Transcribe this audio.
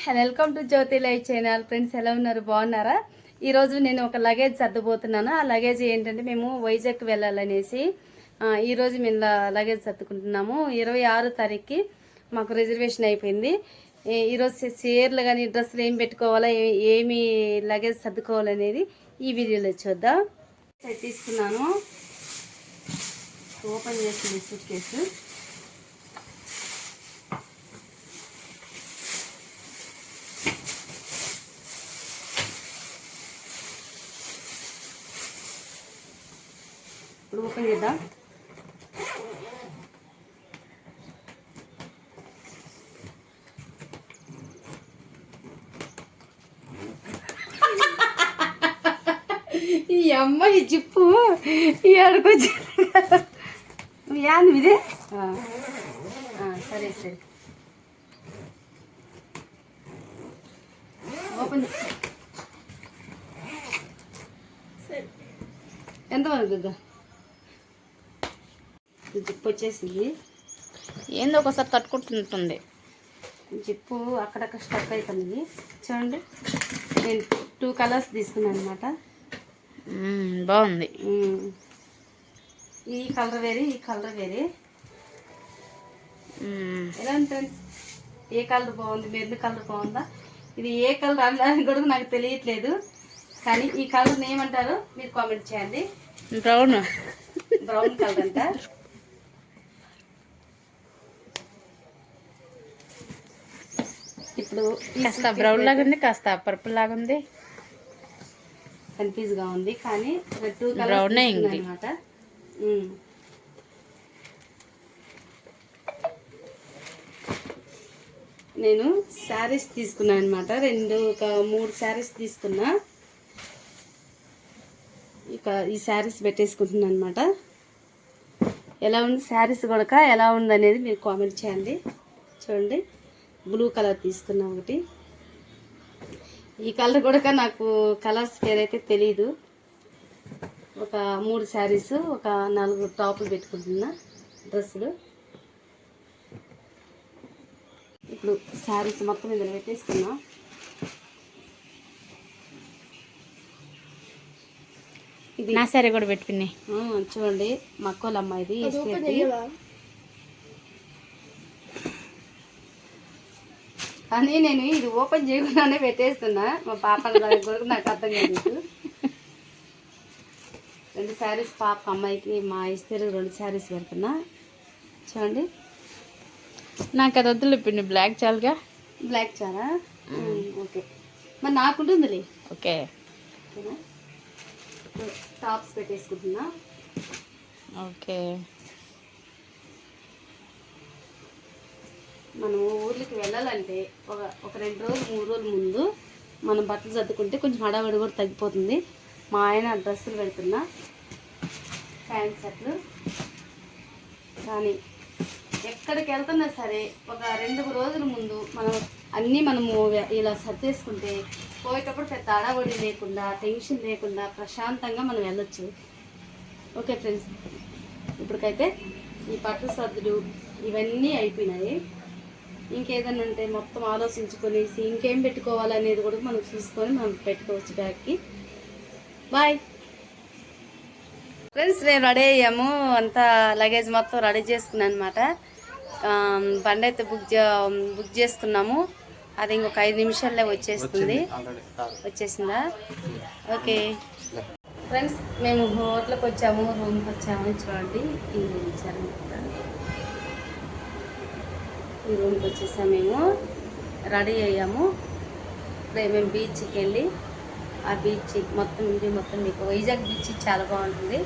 Welcome to Jyothi life channel. Friends ఎలా ఉన్నారు, బాగున్నారా? ఈరోజు నేను ఒక లగేజ్ సర్దుపోతున్నాను. ఆ లగేజ్ ఏంటంటే మేము వైజాగ్ వెళ్ళాలనేసి ఈరోజు మేము లగేజ్ సర్దుకుంటున్నాము. 26 తారీఖుకి మాకు రిజర్వేషన్ అయిపోయింది. ఈరోజు చీరలు కానీ డ్రెస్సులు ఏం పెట్టుకోవాలా, ఏమి లగేజ్ సర్దుకోవాలనేది ఈ వీడియోలో చూద్దాం. తీసుకున్నాను, ఓపెన్ చేస్తుంది సూట్ కేసు. ఇప్పుడు ఓపెన్ చేద్దాం. ఈ అమ్మాయి జిప్పు ఏడుకొచ్చి యాంది ఇదే. సరే సరే ఓపెన్ ఎంతమంది దుద్దా జిప్పు వచ్చేసింది. ఏందో ఒకసారి తట్టుకుంటుంటుంది జిప్పు, అక్కడక్కడ స్టక్ అవుతుంది. చూడండి, నేను 2 కలర్స్ తీసుకున్నాను అనమాట. బాగుంది. ఈ కలర్ వేరే, ఈ కలర్ వేరే. ఎలా ఉంది ఫ్రెండ్స్? ఏ కలర్ బాగుంది? మెరూన్ కలర్ బాగుందా? ఇది ఏ కలర్ అని కూడా నాకు తెలియట్లేదు, కానీ ఈ కలర్ ఏమంటారో మీరు కామెంట్ చేయండి. బ్రౌన్ కలర్ అంట. ఇప్పుడు కాస్త బ్రౌన్ లాగా ఉంది, కాస్త పర్పుల్ లాగా ఉంది, కన్ఫ్యూజ్ గా ఉంది. కానీ 2 కలర్స్ అన్నమాట. నేను శారీస్ తీసుకున్నాను అనమాట. 3 శారీస్ తీసుకున్నా. ఇక ఈ శారీస్ పెట్టేసుకుంటున్నాను అనమాట. ఎలా ఉంది శారీస్ కూడా, ఎలా ఉంది అనేది మీరు కామెంట్ చేయండి. చూడండి, బ్లూ కలర్ తీసుకున్నా ఒకటి. ఈ కలర్ కూడా నాకు కలర్స్ పేరైతే తెలీదు. ఒక 3 శారీస్, ఒక 4 టాపులు పెట్టుకుంటున్నా, డ్రెస్సులు. ఇప్పుడు శారీస్ మొత్తం ఇందులో పెట్టేసుకున్నా. ఇది నా శారీ కూడా పెట్టుకున్నాయి. చూడండి, మక్కోల అమ్మాయిది. కానీ నేను ఇది ఓపెన్ చేయకుండానే పెట్టేస్తున్నా. మా పాప కూడా నాకు అర్థం కాదు. 2 శారీస్ పాప అమ్మాయికి, మా ఇస్తారు 2 శారీస్ పెడుతున్నా. చూడండి, నాకు అది వద్దులు పిండి, బ్లాక్ చాలుగా. బ్లాక్ చాలా ఓకే, మరి నాకుంటుందిలే. ఓకే, టాప్స్ పెట్టేసుకుంటున్నా. ఓకే, మనం ఊర్లకి వెళ్ళాలంటే ఒక 2 రోజులు 3 రోజుల ముందు మనం బట్టలు సర్దుకుంటే కొంచెం హడావిడి కూడా తగ్గిపోతుంది. మా ఆయన డ్రెస్సులు పెడుతున్నా, ప్యాంట్ షర్ట్లు. కానీ ఎక్కడికి వెళ్తున్నా సరే ఒక 2 రోజుల ముందు మనము ఇలా సర్దేసుకుంటే పోయేటప్పుడు పెద్ద హడావిడి లేకుండా, టెన్షన్ లేకుండా ప్రశాంతంగా మనం వెళ్ళొచ్చు. ఓకే ఫ్రెండ్స్, ఇప్పటికైతే ఈ బట్టలు సర్దులు ఇవన్నీ అయిపోయినాయి. ఇంకేదన్నా ఉంటే మొత్తం ఆలోచించుకొని ఇంకేం పెట్టుకోవాలనేది కూడా మనం చూసుకొని మనం పెట్టుకోవచ్చు బ్యాగ్కి. బాయ్ ఫ్రెండ్స్, నేను రెడీ అయ్యాము. అంతా లగేజ్ మొత్తం రెడీ చేసుకున్నాను అనమాట. బండి అయితే బుక్ చేసుకున్నాము. అది ఇంకొక 5 నిమిషాల్లో వచ్చేసిందా? ఓకే ఫ్రెండ్స్, మేము హోటల్కి వచ్చాము, రూమ్కి వచ్చాము. చూడండి, ఈ రూమ్కి వచ్చేసాము. మేము రెడీ అయ్యాము. ఇప్పుడే మేము బీచ్కి వెళ్ళి ఆ బీచ్ మొత్తం మీకు వైజాగ్ బీచ్ చాలా బాగుంటుంది.